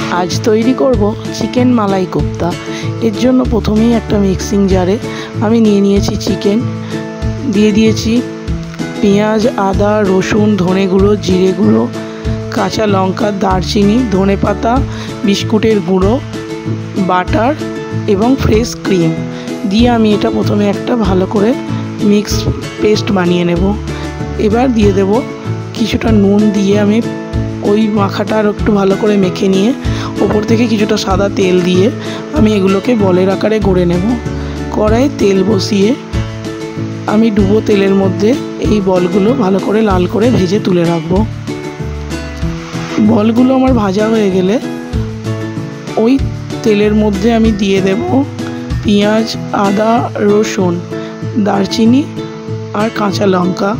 आज तैरी करब चिकेन मालाई कोफ्ता। एर जन्य प्रथमेई एक मिक्सिंग जारे आमी निये नियेछि चिकेन, दिए दिएछि पेঁয়াজ आदा रसुन धने गुঁড়ো जिरे गुঁড়ো काँचा लंका दारचिनी धने पाता बिस्कुटेर गुঁড়ো बाटार एवं फ्रेश क्रीम दिए आमी एटा प्रथमे एकटा भालो करे मिक्स पेस्ट बानिये नेब। एबार दिए देब किछुटा नुन दिए आमी ওই মাখাটা আর একটু ভালো করে মেখে নিয়ে ওপর থেকে কিছুটা সাদা তেল দিয়ে আমি এগুলোকে বলের আকারে গড়ে নেব। কড়াইয়ে তেল বসিয়ে আমি ডুবো তেলের মধ্যে এই বলগুলো ভালো করে লাল করে ভেজে তুলে রাখব। বলগুলো আমার ভাজা হয়ে গেলে ওই তেলের মধ্যে আমি দিয়ে দেব পেঁয়াজ আদা রসুন দারচিনি আর কাঁচা লঙ্কা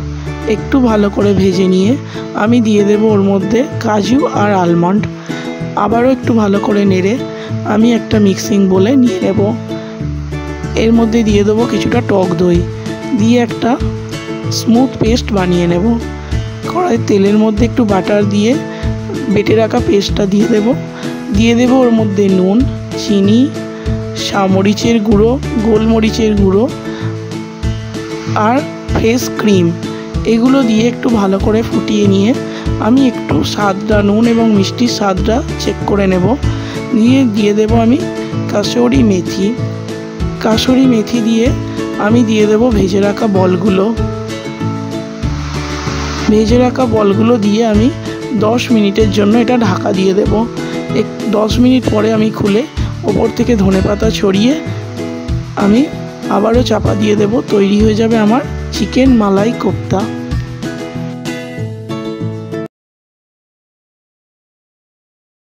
একটু ভালো করে ভেজে নিয়ে আমি দিয়ে দেব ওর মধ্যে কাজু আর আলমন্ড। আবারও একটু ভালো করে নেড়ে আমি একটা মিক্সিং বলে নিয়ে নেব। এর মধ্যে দিয়ে দেবো কিছুটা টক দই দিয়ে একটা স্মুথ পেস্ট বানিয়ে নেব। কড়াইয়ের তেলের মধ্যে একটু বাটার দিয়ে বেটে রাখা পেস্টটা দিয়ে দেব ওর মধ্যে নুন চিনি মরিচের গুঁড়ো গোলমরিচের গুঁড়ো আর ফ্রেশ ক্রিম এগুলো দিয়ে একটু ভালো করে ফুটিয়ে নিয়ে আমি একটু স্বাদটা নুন এবং মিষ্টির স্বাদটা চেক করে নেব। দিয়ে দেব আমি কাসুরি মেথি দিয়ে আমি দিয়ে দেব ভেজে রাখা বলগুলো দিয়ে আমি 10 মিনিটের জন্য এটা ঢাকা দিয়ে দেব। 10 মিনিট পরে আমি খুলে ওপর থেকে ধনেপাতা ছড়িয়ে আমি আবারও চাপা দিয়ে দেব। তৈরি হয়ে যাবে আমার চিকেন মালাই কোফতা।